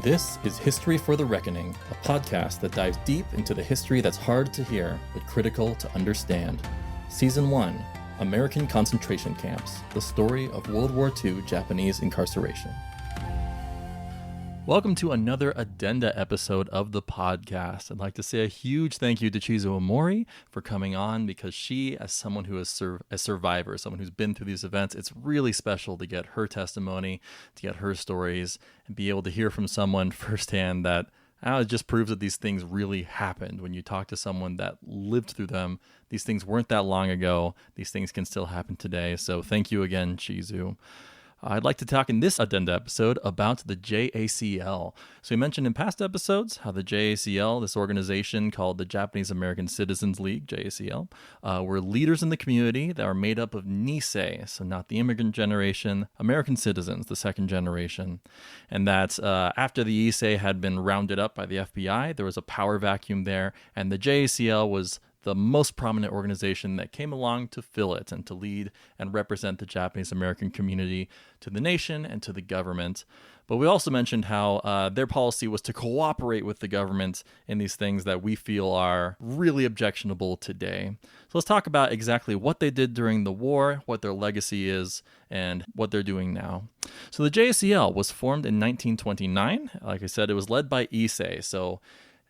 This is History for the Reckoning, a podcast that dives deep into the history that's hard to hear, but critical to understand. Season 1, American Concentration Camps, the story of World War II Japanese incarceration. Welcome to another Addenda episode of the podcast. I'd like to say a huge thank you to Chizu Omori for coming on, because she, as someone who is a survivor, someone who's been through these events, it's really special to get her testimony, to get her stories, and be able to hear from someone firsthand that it just proves that these things really happened. When you talk to someone that lived through them, these things weren't that long ago. These things can still happen today. So thank you again, Chizu. I'd like to talk in this Addenda episode about the JACL. So we mentioned in past episodes how the JACL, this organization called the Japanese American Citizens League, JACL, were leaders in the community that are made up of Nisei, so not the immigrant generation, American citizens, the second generation. And that after the Issei had been rounded up by the FBI, there was a power vacuum there, and the JACL was the most prominent organization that came along to fill it and to lead and represent the Japanese American community to the nation and to the government. But we also mentioned how their policy was to cooperate with the government in these things that we feel are really objectionable today. So let's talk about exactly what they did during the war, what their legacy is, and what they're doing now. So the JACL was formed in 1929. Like I said, it was led by Issei.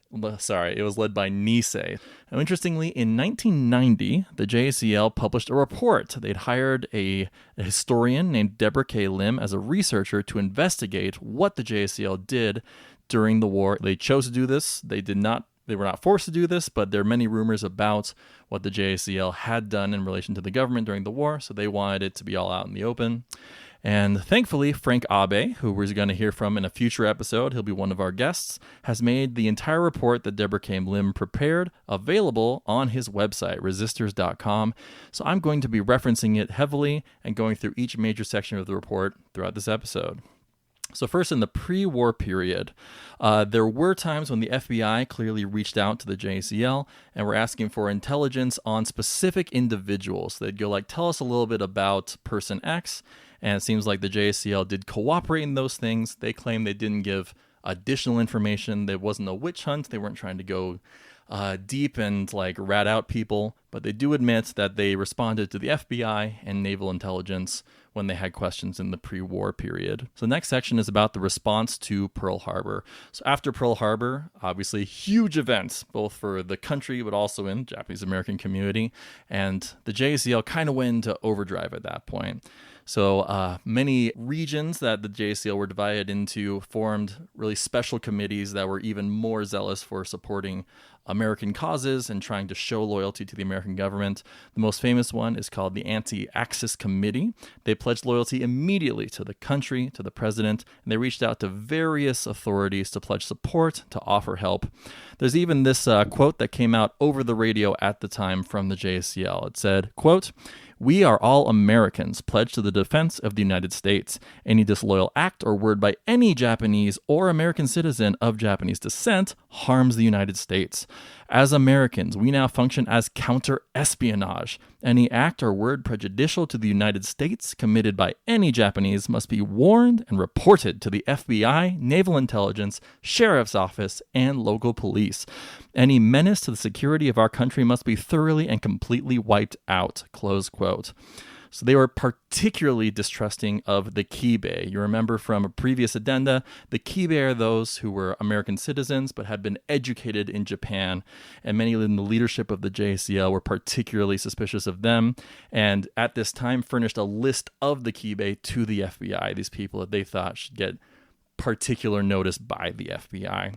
It was led by Nisei. Now, interestingly, in 1990, the JACL published a report. They'd hired a historian named Deborah K. Lim as a researcher to investigate what the JACL did during the war. They chose to do this. They were not forced to do this, but there are many rumors about what the JACL had done in relation to the government during the war, so they wanted it to be all out in the open. And thankfully, Frank Abe, who we're going to hear from in a future episode, he'll be one of our guests, has made the entire report that Deborah K. Lim prepared available on his website, resistors.com. So I'm going to be referencing it heavily and going through each major section of the report throughout this episode. So first, in the pre-war period, there were times when the FBI clearly reached out to the JACL and were asking for intelligence on specific individuals. So they'd go tell us a little bit about person X, and it seems like the JACL did cooperate in those things. They claim they didn't give additional information. There wasn't a witch hunt. They weren't trying to go deep and rat out people, but they do admit that they responded to the FBI and naval intelligence when they had questions in the pre-war period. So the next section is about the response to Pearl Harbor. So after Pearl Harbor, obviously huge events, both for the country, but also in the Japanese American community. And the JACL kind of went into overdrive at that point. So many regions that the JACL were divided into formed really special committees that were even more zealous for supporting American causes and trying to show loyalty to the American government. The most famous one is called the Anti-Axis Committee. They pledged loyalty immediately to the country, to the president, and they reached out to various authorities to pledge support, to offer help. There's even this quote that came out over the radio at the time from the JACL. It said, quote, "We are all Americans pledged to the defense of the United States. Any disloyal act or word by any Japanese or American citizen of Japanese descent harms the United States. As Americans, we now function as counter-espionage. Any act or word prejudicial to the United States committed by any Japanese must be warned and reported to the FBI, Naval Intelligence, Sheriff's Office, and local police. Any menace to the security of our country must be thoroughly and completely wiped out." Close quote. So they were particularly distrusting of the Kibe. You remember from a previous addenda, the Kibe are those who were American citizens but had been educated in Japan, and many in the leadership of the JACL were particularly suspicious of them, and at this time furnished a list of the Kibe to the FBI, these people that they thought should get particular notice by the FBI.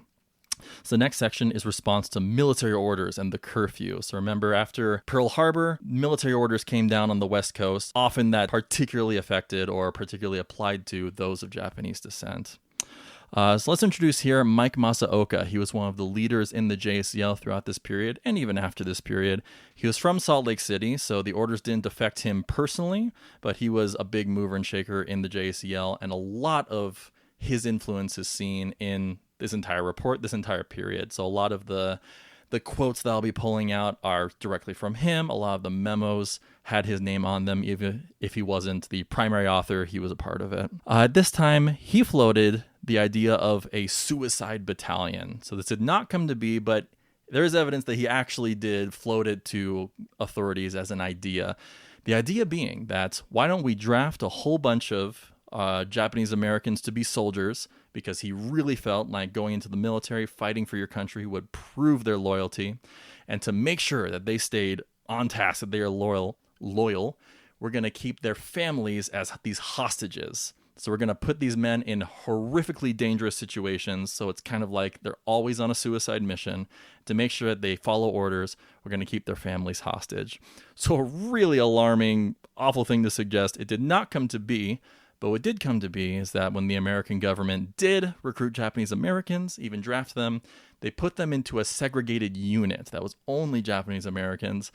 So the next section is response to military orders and the curfew. So remember, after Pearl Harbor, military orders came down on the West Coast, often that particularly affected or particularly applied to those of Japanese descent. So let's introduce here Mike Masaoka. He was one of the leaders in the JACL throughout this period and even after this period. He was from Salt Lake City, so the orders didn't affect him personally, but he was a big mover and shaker in the JACL, and a lot of his influence is seen in this entire report, this entire period. So a lot of the quotes that I'll be pulling out are directly from him. A lot of the memos had his name on them. Even if he wasn't the primary author, he was a part of it. At this time, he floated the idea of a suicide battalion. So this did not come to be, but there is evidence that he actually did float it to authorities as an idea. The idea being that why don't we draft a whole bunch of Japanese Americans to be soldiers, because he really felt like going into the military, fighting for your country would prove their loyalty. And to make sure that they stayed on task, that they are loyal, we're going to keep their families as these hostages. So we're going to put these men in horrifically dangerous situations. So it's kind of like they're always on a suicide mission. To make sure that they follow orders, we're going to keep their families hostage. So a really alarming, awful thing to suggest. It did not come to be. But what did come to be is that when the American government did recruit Japanese Americans, even draft them, they put them into a segregated unit that was only Japanese Americans.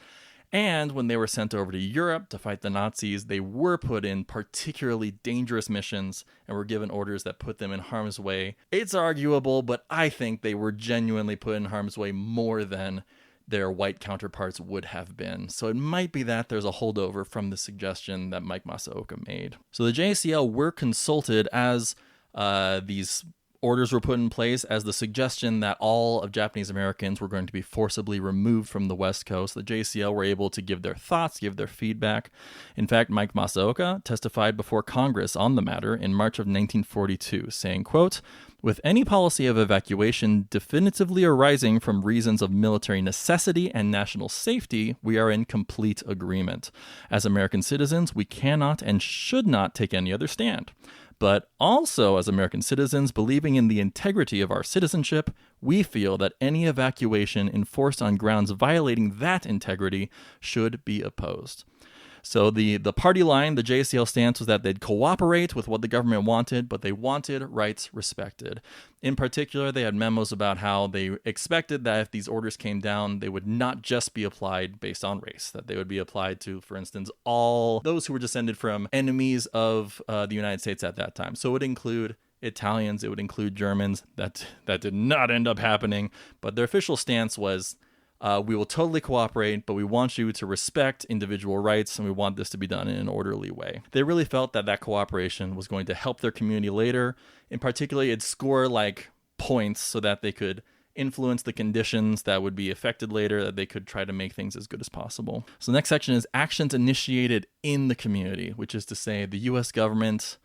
And when they were sent over to Europe to fight the Nazis, they were put in particularly dangerous missions and were given orders that put them in harm's way. It's arguable, but I think they were genuinely put in harm's way more than their white counterparts would have been. So it might be that there's a holdover from the suggestion that Mike Masaoka made. So the JACL were consulted as these orders were put in place, as the suggestion that all of Japanese Americans were going to be forcibly removed from the West Coast. The JACL were able to give their thoughts, give their feedback. In fact, Mike Masaoka testified before Congress on the matter in March of 1942, saying, quote, "With any policy of evacuation definitively arising from reasons of military necessity and national safety, we are in complete agreement. As American citizens, we cannot and should not take any other stand. But also, as American citizens, believing in the integrity of our citizenship, we feel that any evacuation enforced on grounds violating that integrity should be opposed." So the party line, the JACL stance, was that they'd cooperate with what the government wanted, but they wanted rights respected. In particular, they had memos about how they expected that if these orders came down, they would not just be applied based on race, that they would be applied to, for instance, all those who were descended from enemies of the United States at that time. So it would include Italians, it would include Germans. That did not end up happening, but their official stance was, we will totally cooperate, but we want you to respect individual rights, and we want this to be done in an orderly way. They really felt that that cooperation was going to help their community later. In particular, it'd score like points so that they could influence the conditions that would be affected later, that they could try to make things as good as possible. So the next section is actions initiated in the community, which is to say the U.S. government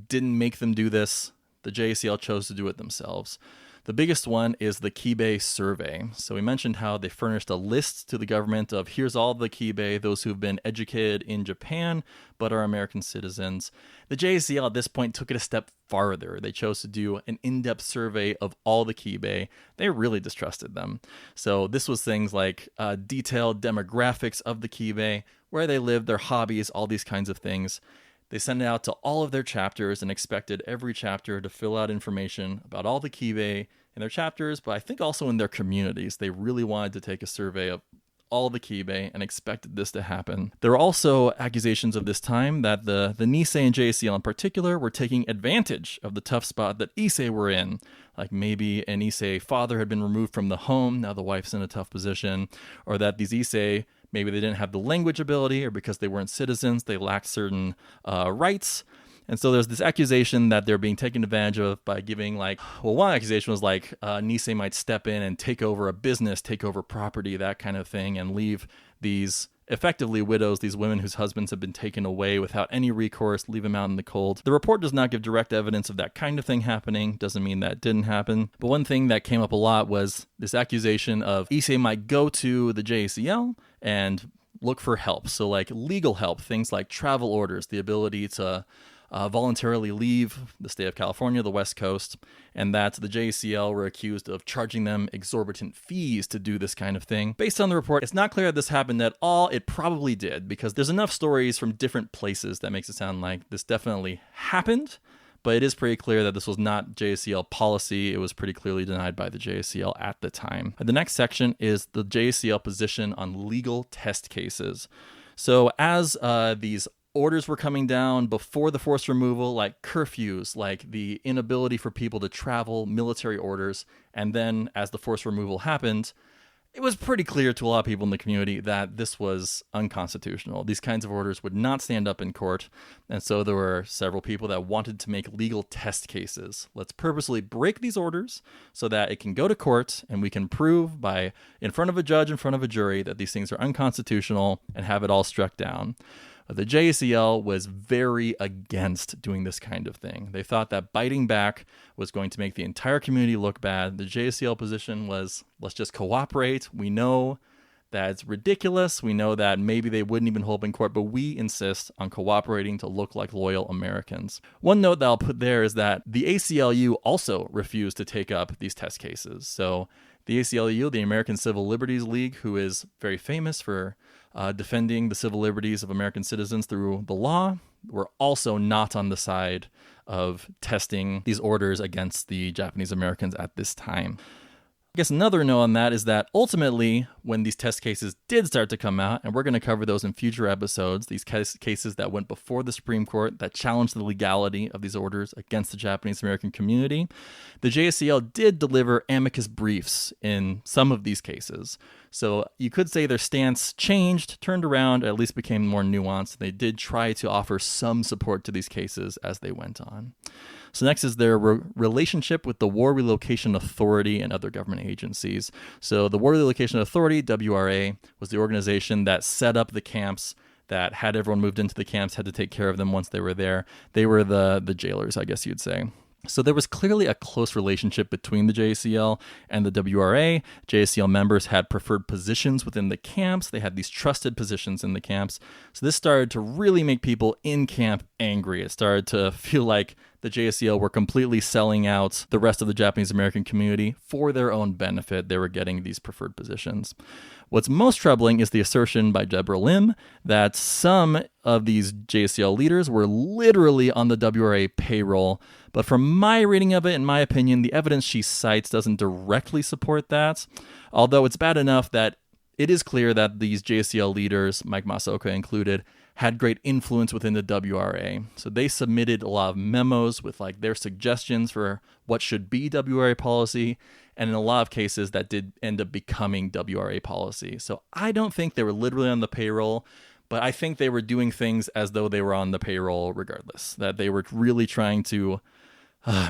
didn't make them do this. The JACL chose to do it themselves. The biggest one is the Kibei survey. So we mentioned how they furnished a list to the government of here's all the Kibei, those who've been educated in Japan but are American citizens. The JACL at this point took it a step farther. They chose to do an in-depth survey of all the Kibei. They really distrusted them. So this was things like detailed demographics of the Kibei, where they live, their hobbies, all these kinds of things. They sent it out to all of their chapters and expected every chapter to fill out information about all the Kibei in their chapters, but I think also in their communities. They really wanted to take a survey of all the Kibei and expected this to happen. There were also accusations of this time that the Nisei and JACL in particular were taking advantage of the tough spot that Issei were in. Like maybe an Issei father had been removed from the home, now the wife's in a tough position, or that these Issei, maybe they didn't have the language ability, or because they weren't citizens, they lacked certain rights. And so there's this accusation that they're being taken advantage of by giving one accusation was Nisei might step in and take over a business, take over property, that kind of thing, and leave these effectively widows, these women whose husbands have been taken away without any recourse, leave them out in the cold. The report does not give direct evidence of that kind of thing happening. Doesn't mean that didn't happen. But one thing that came up a lot was this accusation of Issei might go to the JACL and look for help. So legal help, things like travel orders, the ability to voluntarily leave the state of California, the West Coast, and that the JACL were accused of charging them exorbitant fees to do this kind of thing. Based on the report, it's not clear that this happened at all. It probably did, because there's enough stories from different places that makes it sound like this definitely happened, but it is pretty clear that this was not JACL policy. It was pretty clearly denied by the JACL at the time. The next section is the JACL position on legal test cases. So as these orders were coming down before the forced removal, like curfews, like the inability for people to travel, military orders, and then as the forced removal happened, It was pretty clear to a lot of people in the community that this was unconstitutional. These kinds of orders would not stand up in court. And so there were several people that wanted to make legal test cases. Let's purposely break these orders so that it can go to court and we can prove by in front of a judge, in front of a jury, that these things are unconstitutional and have it all struck down. The JACL was very against doing this kind of thing. They thought that biting back was going to make the entire community look bad. The JACL position was, let's just cooperate. We know that it's ridiculous. We know that maybe they wouldn't even hold in court, but we insist on cooperating to look like loyal Americans. One note that I'll put there is that the ACLU also refused to take up these test cases. So the ACLU, the American Civil Liberties League, who is very famous for defending the civil liberties of American citizens through the law, were also not on the side of testing these orders against the Japanese Americans at this time. I guess another note on that is that ultimately, when these test cases did start to come out, and we're going to cover those in future episodes, these cases that went before the Supreme Court that challenged the legality of these orders against the Japanese American community, the JACL did deliver amicus briefs in some of these cases. So you could say their stance changed, turned around, or at least became more nuanced. They did try to offer some support to these cases as they went on. So next is their relationship with the War Relocation Authority and other government agencies. So the War Relocation Authority, WRA, was the organization that set up the camps, that had everyone moved into the camps, had to take care of them once they were there. They were the jailers, I guess you'd say. So there was clearly a close relationship between the JACL and the WRA. JACL members had preferred positions within the camps. They had these trusted positions in the camps. So this started to really make people in camp angry. It started to feel like the JACL were completely selling out the rest of the Japanese American community for their own benefit. They were getting these preferred positions. What's most troubling is the assertion by Deborah Lim that some of these JACL leaders were literally on the WRA payroll. But from my reading of it, in my opinion, the evidence she cites doesn't directly support that. Although it's bad enough that it is clear that these JACL leaders, Mike Masaoka included, had great influence within the WRA. So they submitted a lot of memos with like their suggestions for what should be WRA policy. And in a lot of cases, that did end up becoming WRA policy. So I don't think they were literally on the payroll, but I think they were doing things as though they were on the payroll regardless, that they were really trying to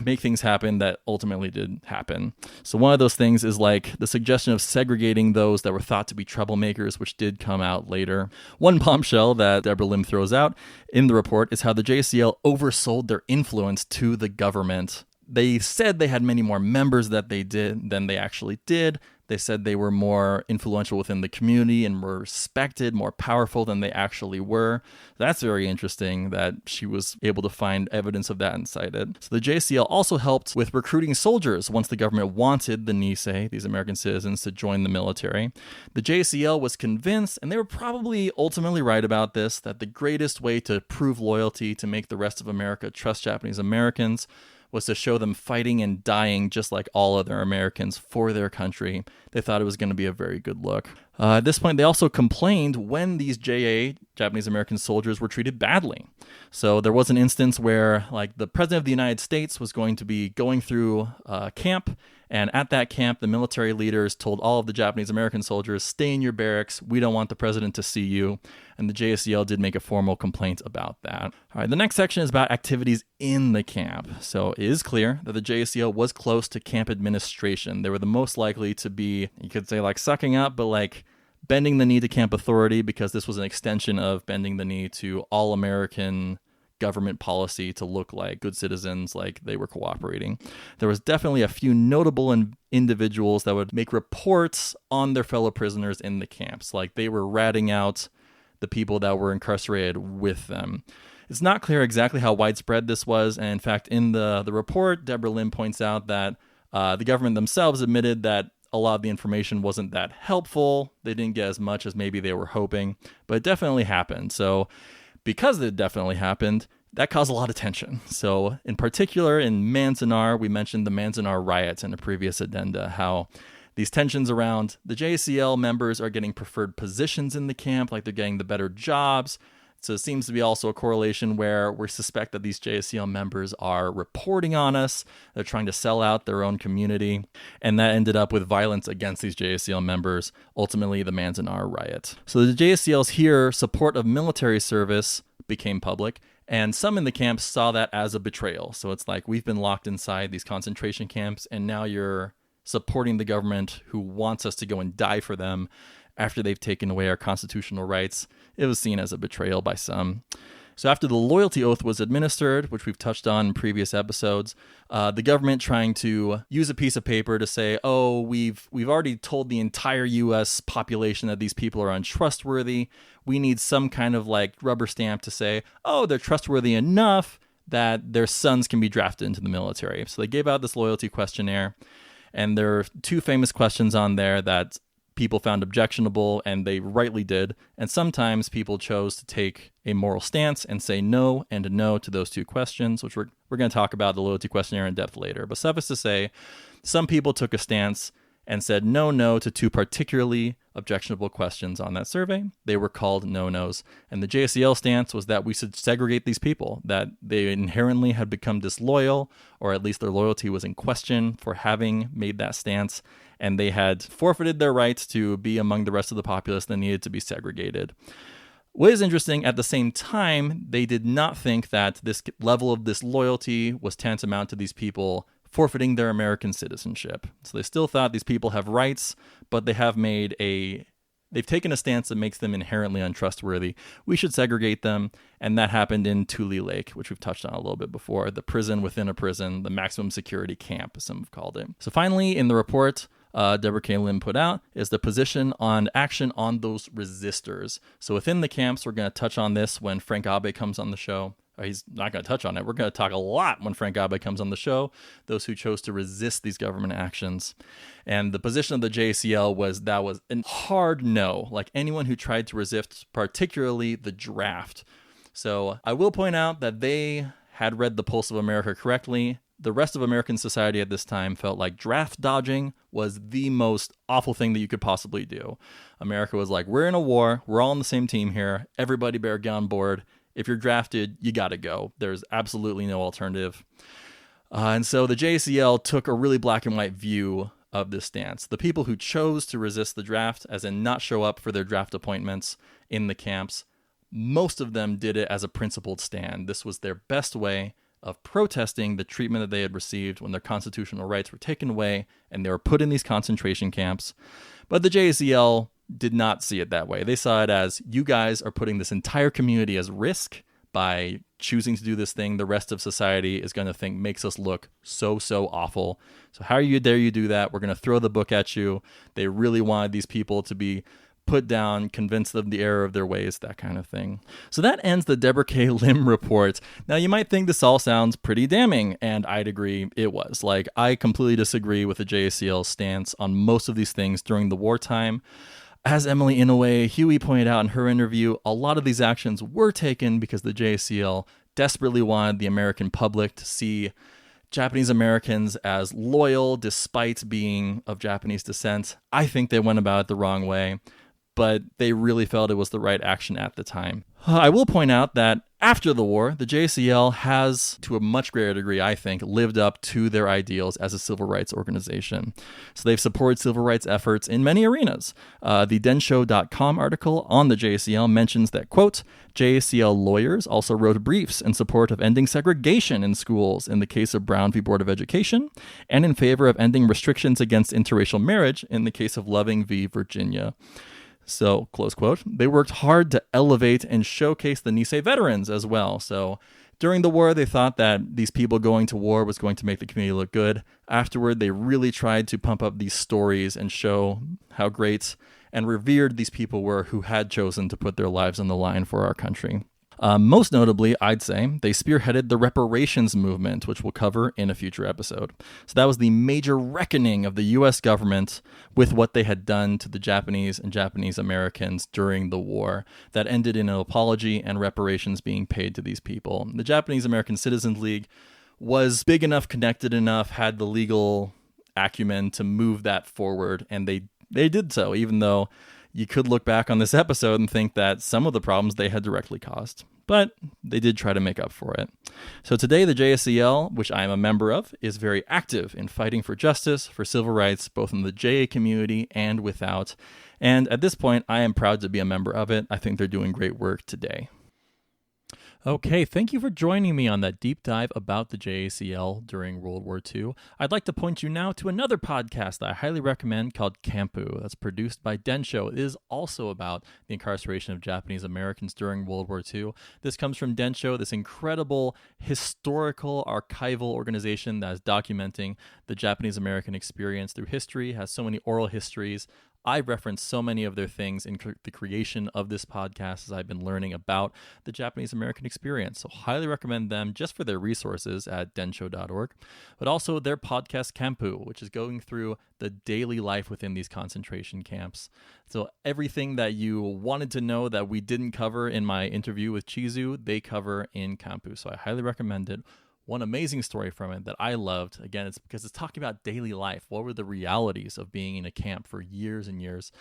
make things happen that ultimately did happen. So one of those things is like the suggestion of segregating those that were thought to be troublemakers, which did come out later. One bombshell that Deborah Lim throws out in the report is how the JACL oversold their influence to the government. They said they had many more members than they actually did. They said they were more influential within the community and were respected, more powerful than they actually were. That's very interesting that she was able to find evidence of that and cite it. So the JACL also helped with recruiting soldiers once the government wanted the Nisei, these American citizens, to join the military. The JACL was convinced, and they were probably ultimately right about this, that the greatest way to prove loyalty, to make the rest of America trust Japanese Americans, was to show them fighting and dying just like all other Americans for their country. They thought it was going to be a very good look. At this point, they also complained when these Japanese American soldiers, were treated badly. So there was an instance where like the President of the United States was going to be going through camp, and at that camp, the military leaders told all of the Japanese American soldiers, stay in your barracks, we don't want the president to see you. And the JACL did make a formal complaint about that. All right, the next section is about activities in the camp. So it is clear that the JACL was close to camp administration. They were the most likely to be, you could say like sucking up, but like bending the knee to camp authority, because this was an extension of bending the knee to all American government policy to look like good citizens, like they were cooperating. There was definitely a few notable individuals that would make reports on their fellow prisoners in the camps, like they were ratting out the people that were incarcerated with them. It's not clear exactly how widespread this was, and in fact, in the report, Deborah Lim points out that the government themselves admitted that a lot of the information wasn't that helpful. They didn't get as much as maybe they were hoping, but it definitely happened. So because it definitely happened, that caused a lot of tension. So in particular, in Manzanar, we mentioned the Manzanar riots in a previous addenda, how these tensions around the JACL members are getting preferred positions in the camp, like they're getting the better jobs. So it seems to be also a correlation where we suspect that these JACL members are reporting on us. They're trying to sell out their own community. And that ended up with violence against these JACL members, ultimately the Manzanar riot. So the JACL's here support of military service became public. And some in the camps saw that as a betrayal. So it's like, we've been locked inside these concentration camps, and now you're supporting the government who wants us to go and die for them after they've taken away our constitutional rights. It was seen as a betrayal by some. So after the loyalty oath was administered, which we've touched on in previous episodes, the government trying to use a piece of paper to say, oh, we've already told the entire U.S. population that these people are untrustworthy. We need some kind of like rubber stamp to say, oh, they're trustworthy enough that their sons can be drafted into the military. So they gave out this loyalty questionnaire, and there are two famous questions on there that people found objectionable, and they rightly did. And sometimes people chose to take a moral stance and say no and no to those two questions, which we're going to talk about the loyalty questionnaire in depth later. But suffice to say, some people took a stance and said no to two particularly objectionable questions on that survey. They were called no-nos. And the JACL stance was that we should segregate these people, that they inherently had become disloyal, or at least their loyalty was in question for having made that stance, and they had forfeited their rights to be among the rest of the populace that needed to be segregated. What is interesting, at the same time, they did not think that this level of disloyalty was tantamount to these people forfeiting their American citizenship. So they still thought these people have rights, but they've taken a stance that makes them inherently untrustworthy. We should segregate them, and that happened in Tule Lake, which we've touched on a little bit before, the prison within a prison, the maximum security camp, as some have called it. So finally, in the report Deborah K. Lim put out is the position on action on those resistors. So within the camps, we're going to touch on this when Frank Abe comes on the show. He's not going to touch on it. We're going to talk a lot when Frank Abe comes on the show, those who chose to resist these government actions. And the position of the JACL was a hard no, like anyone who tried to resist, particularly the draft. So I will point out that they had read the Pulse of America correctly. The rest of American society at this time felt like draft dodging was the most awful thing that you could possibly do. America was like, we're in a war. We're all on the same team here. Everybody better get on board. If you're drafted, you got to go. There's absolutely no alternative. And so the JACL took a really black and white view of this stance. The people who chose to resist the draft, as in not show up for their draft appointments in the camps, most of them did it as a principled stand. This was their best way of protesting the treatment that they had received when their constitutional rights were taken away and they were put in these concentration camps. But the JACL did not see it that way. They saw it as, you guys are putting this entire community as risk by choosing to do this thing the rest of society is going to think makes us look so awful. So how dare you do that? We're going to throw the book at you. They really wanted these people to be put down, convinced of the error of their ways, that kind of thing. So that ends the Deborah K. Lim report. Now, you might think this all sounds pretty damning, and I'd agree it was. Like, I completely disagree with the JACL's stance on most of these things during the wartime. As Emily Inouye Huey pointed out in her interview, a lot of these actions were taken because the JACL desperately wanted the American public to see Japanese Americans as loyal despite being of Japanese descent. I think they went about it the wrong way, but they really felt it was the right action at the time. I will point out that after the war, the JACL has, to a much greater degree, I think, lived up to their ideals as a civil rights organization. So they've supported civil rights efforts in many arenas. The Densho.com article on the JACL mentions that, quote, JACL lawyers also wrote briefs in support of ending segregation in schools in the case of Brown v. Board of Education, and in favor of ending restrictions against interracial marriage in the case of Loving v. Virginia. So, close quote, they worked hard to elevate and showcase the Nisei veterans as well. So, during the war, they thought that these people going to war was going to make the community look good. Afterward, they really tried to pump up these stories and show how great and revered these people were who had chosen to put their lives on the line for our country. Most notably, I'd say, they spearheaded the reparations movement, which we'll cover in a future episode. So that was the major reckoning of the U.S. government with what they had done to the Japanese and Japanese Americans during the war. That ended in an apology and reparations being paid to these people. The Japanese American Citizens League was big enough, connected enough, had the legal acumen to move that forward, and they did so, even though You could look back on this episode and think that some of the problems they had directly caused, but they did try to make up for it. So today, the JACL, which I am a member of, is very active in fighting for justice, for civil rights, both in the JA community and without. And at this point, I am proud to be a member of it. I think they're doing great work today. Okay, thank you for joining me on that deep dive about the JACL during World War II. I'd like to point you now to another podcast that I highly recommend called Kampu. That's produced by Densho. It is also about the incarceration of Japanese Americans during World War II. This comes from Densho, this incredible historical archival organization that is documenting the Japanese American experience through history, has so many oral histories. I reference so many of their things in the creation of this podcast as I've been learning about the Japanese American experience. So highly recommend them just for their resources at densho.org, but also their podcast Kampu, which is going through the daily life within these concentration camps. So everything that you wanted to know that we didn't cover in my interview with Chizu, they cover in Kampu. So I highly recommend it. One amazing story from it that I loved, again, it's because it's talking about daily life. What were the realities of being in a camp for years and years?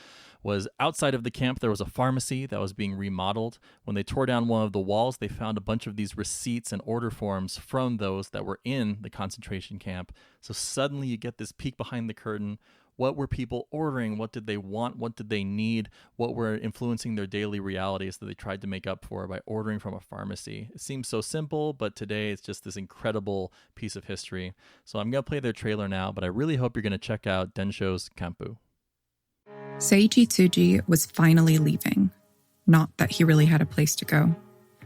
Was outside of the camp, there was a pharmacy that was being remodeled. When they tore down one of the walls, they found a bunch of these receipts and order forms from those that were in the concentration camp. So suddenly you get this peek behind the curtain. What were people ordering? What did they want? What did they need? What were influencing their daily realities that they tried to make up for by ordering from a pharmacy? It seems so simple, but today it's just this incredible piece of history. So I'm going to play their trailer now, but I really hope you're going to check out Densho's Kampu. Seiichi Tsuji was finally leaving. Not that he really had a place to go.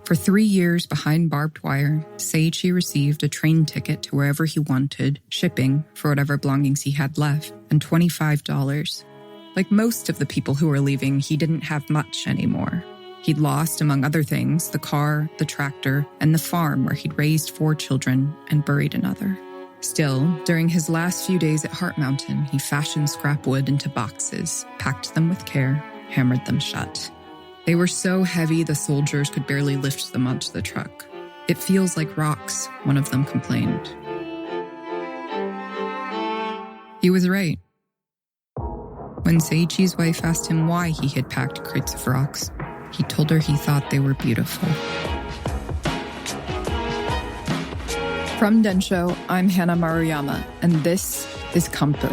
For 3 years behind barbed wire, Seiichi received a train ticket to wherever he wanted, shipping for whatever belongings he had left, and $25. Like most of the people who were leaving, he didn't have much anymore. He'd lost, among other things, the car, the tractor, and the farm where he'd raised 4 children and buried another. Still, during his last few days at Heart Mountain, he fashioned scrap wood into boxes, packed them with care, hammered them shut. They were so heavy the soldiers could barely lift them onto the truck. It feels like rocks, one of them complained. He was right. When Seiichi's wife asked him why he had packed crates of rocks, he told her he thought they were beautiful. From Densho, I'm Hannah Maruyama, and this is Kampu.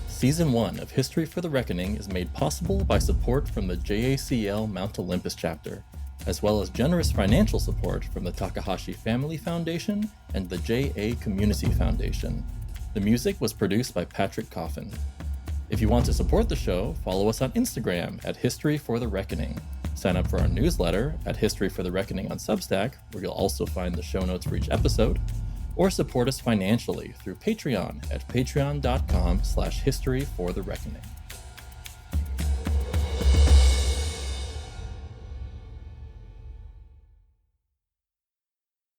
Season 1 of History for the Reckoning is made possible by support from the JACL Mount Olympus chapter, as well as generous financial support from the Takahashi Family Foundation and the JA Community Foundation. The music was produced by Patrick Coffin. If you want to support the show, follow us on Instagram at History for the Reckoning. Sign up for our newsletter at History for the Reckoning on Substack, where you'll also find the show notes for each episode, or support us financially through Patreon at patreon.com/historyforthereckoning.